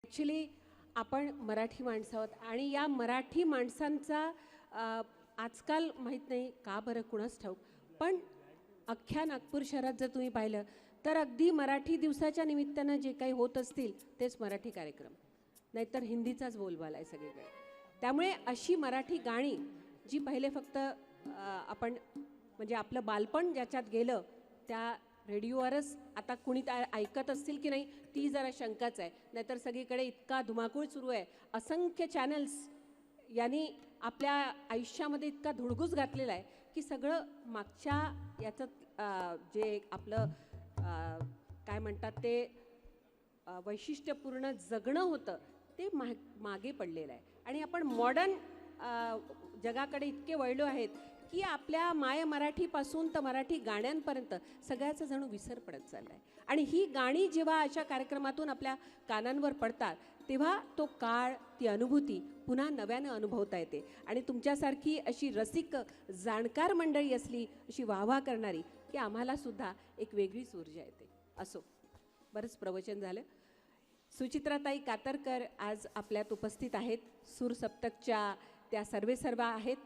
Actually आपण मराठी माणसं आहोत आणि या मराठी माणसांचा आजकाल माहीत नाही का बरं कुणाच ठाऊक, पण अख्ख्या नागपूर शहरात जर तुम्ही पाहिलं तर अगदी मराठी दिवसाच्या निमित्तानं जे काही होत असतील तेच मराठी कार्यक्रम, नाहीतर हिंदीचाच बोलबाला आहे सगळीकडे. त्यामुळे अशी मराठी गाणी जी पहिले फक्त आपण म्हणजे आपलं बालपण ज्याच्यात गेलं त्या रेडिओवरच आता कुणी ऐकत असतील की नाही ती जरा शंकाच आहे. नाहीतर सगळीकडे इतका धुमाकूळ सुरू आहे, असंख्य चॅनल्स यांनी आपल्या आयुष्यामध्ये इतका धुडगूस घातलेला आहे की सगळं मागच्या याचं जे आपलं काय म्हणतात ते वैशिष्ट्यपूर्ण जगणं होतं ते मागे पडलेलं आहे. आणि आपण मॉडर्न जगाकडे इतके वळलो आहेत की आपल्या माय मराठीपासून तर मराठी गाण्यांपर्यंत सगळ्याचा जणू विसर पडत चालला आहे. आणि ही गाणी जेव्हा अशा कार्यक्रमातून आपल्या कानांवर पडतात तेव्हा तो काळ, ती अनुभूती पुन्हा नव्यानं अनुभवता येते. आणि तुमच्यासारखी अशी रसिक जाणकार मंडळी असली, अशी वाहवा करणारी, की आम्हालासुद्धा एक वेगळीच ऊर्जा येते. असो, बरंच प्रवचन झालं. सुचित्राताई कातरकर आज आपल्यात उपस्थित आहेत. सूर सप्तकच्या त्या सर्वेसर्वा आहेत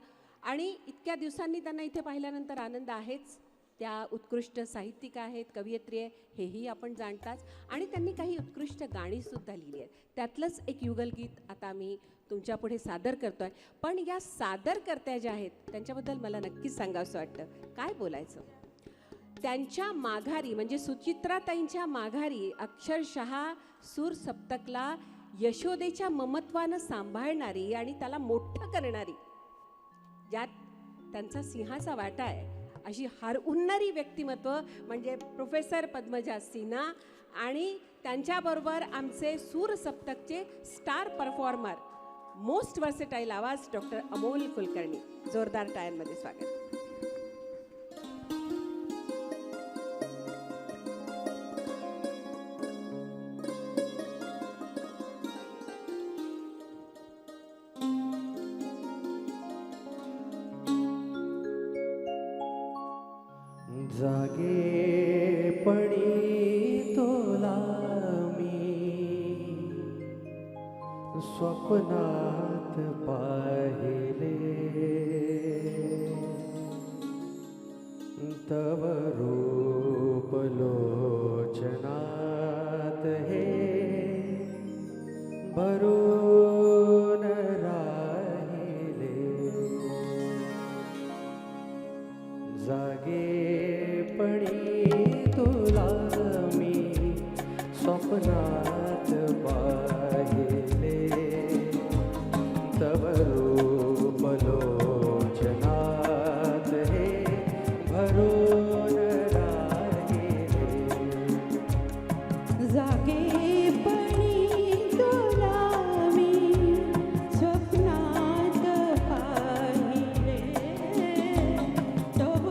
आणि इतक्या दिवसांनी त्यांना इथे पाहिल्यानंतर आनंद आहेच. त्या उत्कृष्ट साहित्यिक आहेत, कवयित्री आहे, हेही आपण जाणताच. आणि त्यांनी काही उत्कृष्ट गाणीसुद्धा लिहिली आहेत. त्यातलंच एक युगलगीत आता आम्ही तुमच्यापुढे सादर करतो आहे. पण या सादरकर्त्या ज्या आहेत त्यांच्याबद्दल मला नक्कीच सांगावंसं वाटतं. काय बोलायचं, त्यांच्या माघारी म्हणजे सुचित्राताईंच्या माघारी अक्षरशः सूर सप्तकला यशोदेच्या ममत्वानं सांभाळणारी आणि त्याला मोठं करणारी, ज्यात त्यांचा सिंहाचा वाटा आहे, अशी हरहुन्नरी व्यक्तिमत्व म्हणजे प्रोफेसर पद्मजा सिन्हा आणि त्यांच्याबरोबर आमचे सूर सप्तकचे स्टार परफॉर्मर, मोस्ट वर्सेटाईल आवाज डॉक्टर अमोल कुलकर्णी. जोरदार टाळ्यांमध्ये स्वागत. जागेपणी तोला मी स्वप्नात पाहिले, तव रूप लोचनात हे भरून राहिले. जागेपणी तुला मी स्वप्नात पाहिले, तव रूप लोचनात हे भरून राहिले. जागेपणी तुला मी स्वप्नात पाहिले, तव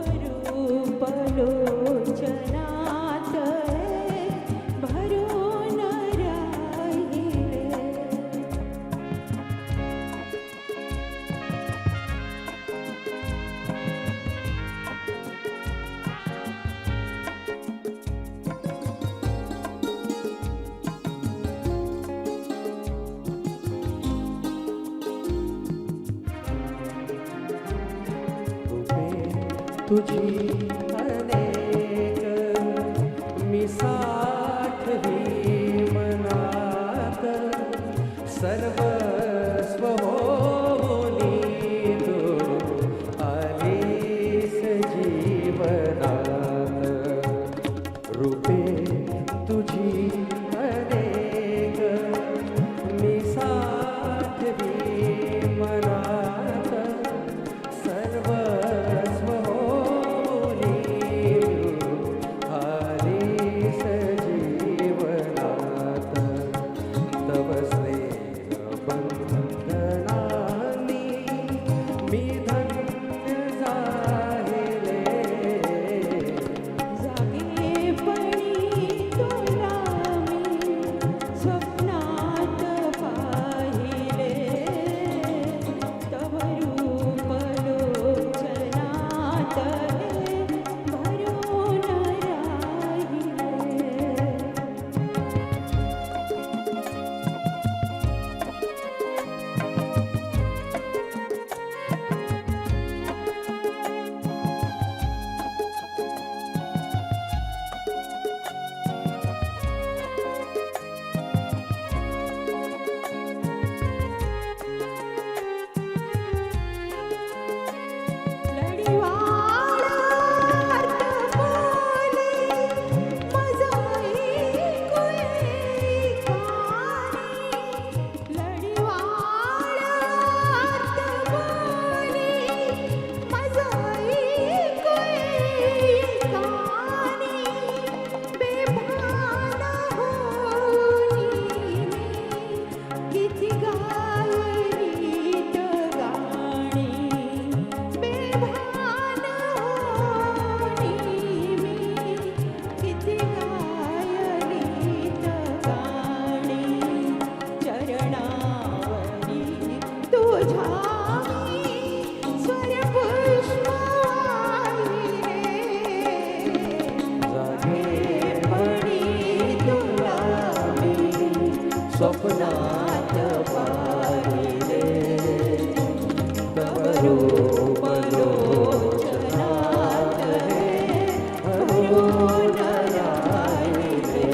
रूप लोचनात भरून राहिले. रूपे तुझी अनेक मी साठवी मनात, सर्वस्व होनी तू आलीस जीवनात. रूपे तुझी अनेक मी साठवी मनात, सर्वस्व होनी स्वप्नात पाहिले तव रूप लोचनात हे हरून राहिले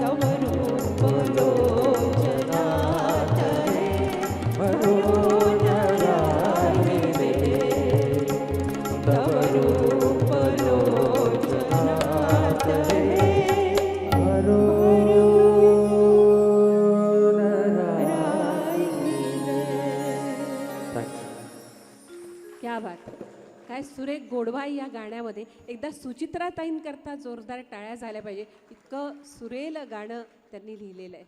तव रूप लोचनात हे हरून राहिले तव रूप लोचनात हे क्या बात. काय सुरेख गोडवा आहे या गाण्यामध्ये. एकदा सुचित्राताईंकरता जोरदार टाळ्या झाल्या पाहिजे. इतकं सुरेल गाणं त्यांनी लिहिलेलं आहे.